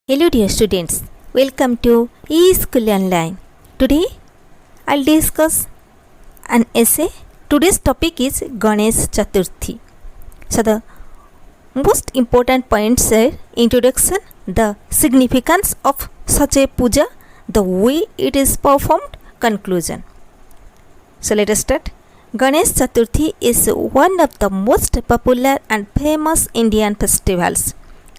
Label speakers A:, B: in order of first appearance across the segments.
A: Hello dear students, welcome to eSchool Online. Today I'll discuss an essay. Today's topic is Ganesh Chaturthi. So the most important points are introduction, the significance of such a puja, the way it is performed, conclusion. So let us start. Ganesh Chaturthi is one of the most popular and famous Indian festivals.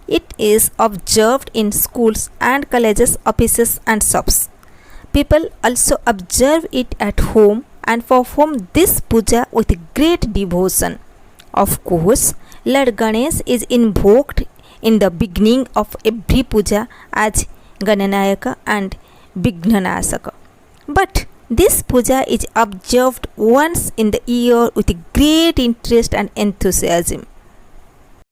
A: It is observed in schools and colleges, offices and shops. People also observe it at home and perform this puja with great devotion. Of course, Lord Ganesh is invoked in the beginning of every puja as Gananayaka and Vighnanasaka. But this puja is observed once in the year with great interest and enthusiasm.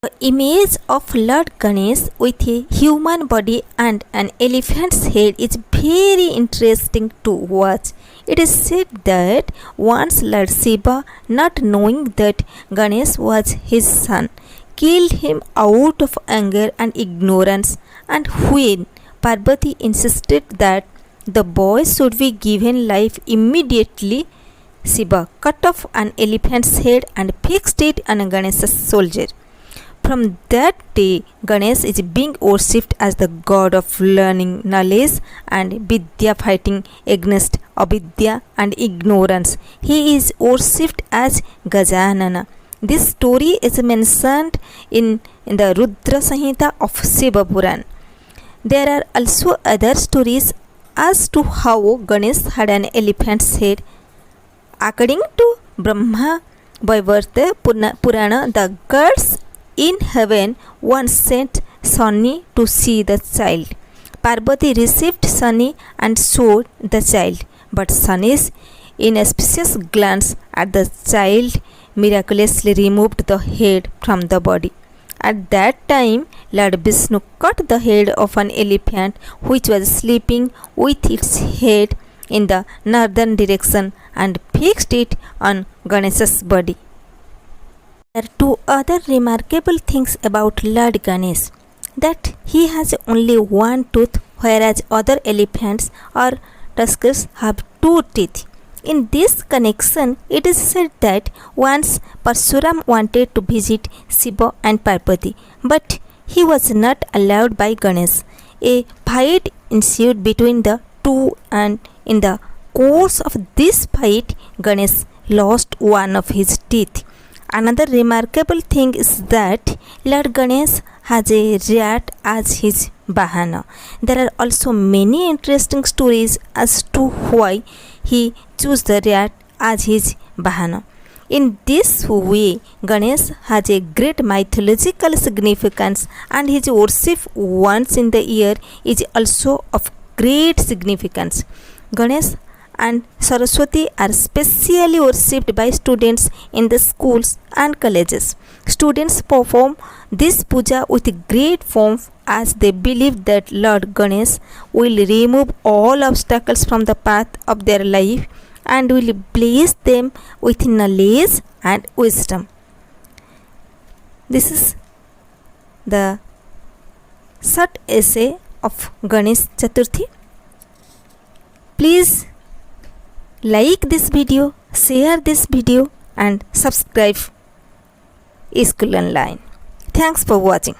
A: The image of Lord Ganesh with a human body and an elephant's head is very interesting to watch. It is said that once Lord Shiva, not knowing that Ganesh was his son, killed him out of anger and ignorance, and when Parvati insisted that the boy should be given life immediately, Shiva cut off an elephant's head and fixed it on Ganesh's shoulder. From that day, Ganesh is being worshipped as the god of learning, knowledge and Vidya, fighting against avidya and ignorance. He is worshipped as Gajanana. This story is mentioned in the Rudra Samhita of Shiva Puran. There are also other stories as to how Ganesh had an elephant's head. According to Brahma Vaivarta Purana, the gods in heaven once sent Sunny to see the child. Parvati received Sunny and showed the child, but Sunny's inauspicious glance at the child miraculously removed the head from the body. At that time, Lord Vishnu cut the head of an elephant which was sleeping with its head in the northern direction and fixed it on Ganesh's body. There are two other remarkable things about Lord Ganesh, that he has only one tooth, whereas other elephants or tuskers have two teeth. In this connection, it is said that once Parshuram wanted to visit Shiva and Parvati, but he was not allowed by Ganesh. A fight ensued between the two, and in the course of this fight, Ganesh lost one of his teeth. Another remarkable thing is that Lord Ganesh has a rat as his Vahana. There are also many interesting stories as to why he chose the rat as his Vahana. In this way, Ganesh has a great mythological significance, and his worship once in the year is also of great significance. Ganesh and Saraswati are specially worshipped by students in the schools and colleges. Students perform this puja with great warmth as they believe that Lord Ganesh will remove all obstacles from the path of their life and will bless them with knowledge and wisdom. This is the short essay of Ganesh Chaturthi. Please like this video, share this video and subscribe eSchool Online. Thanks for watching.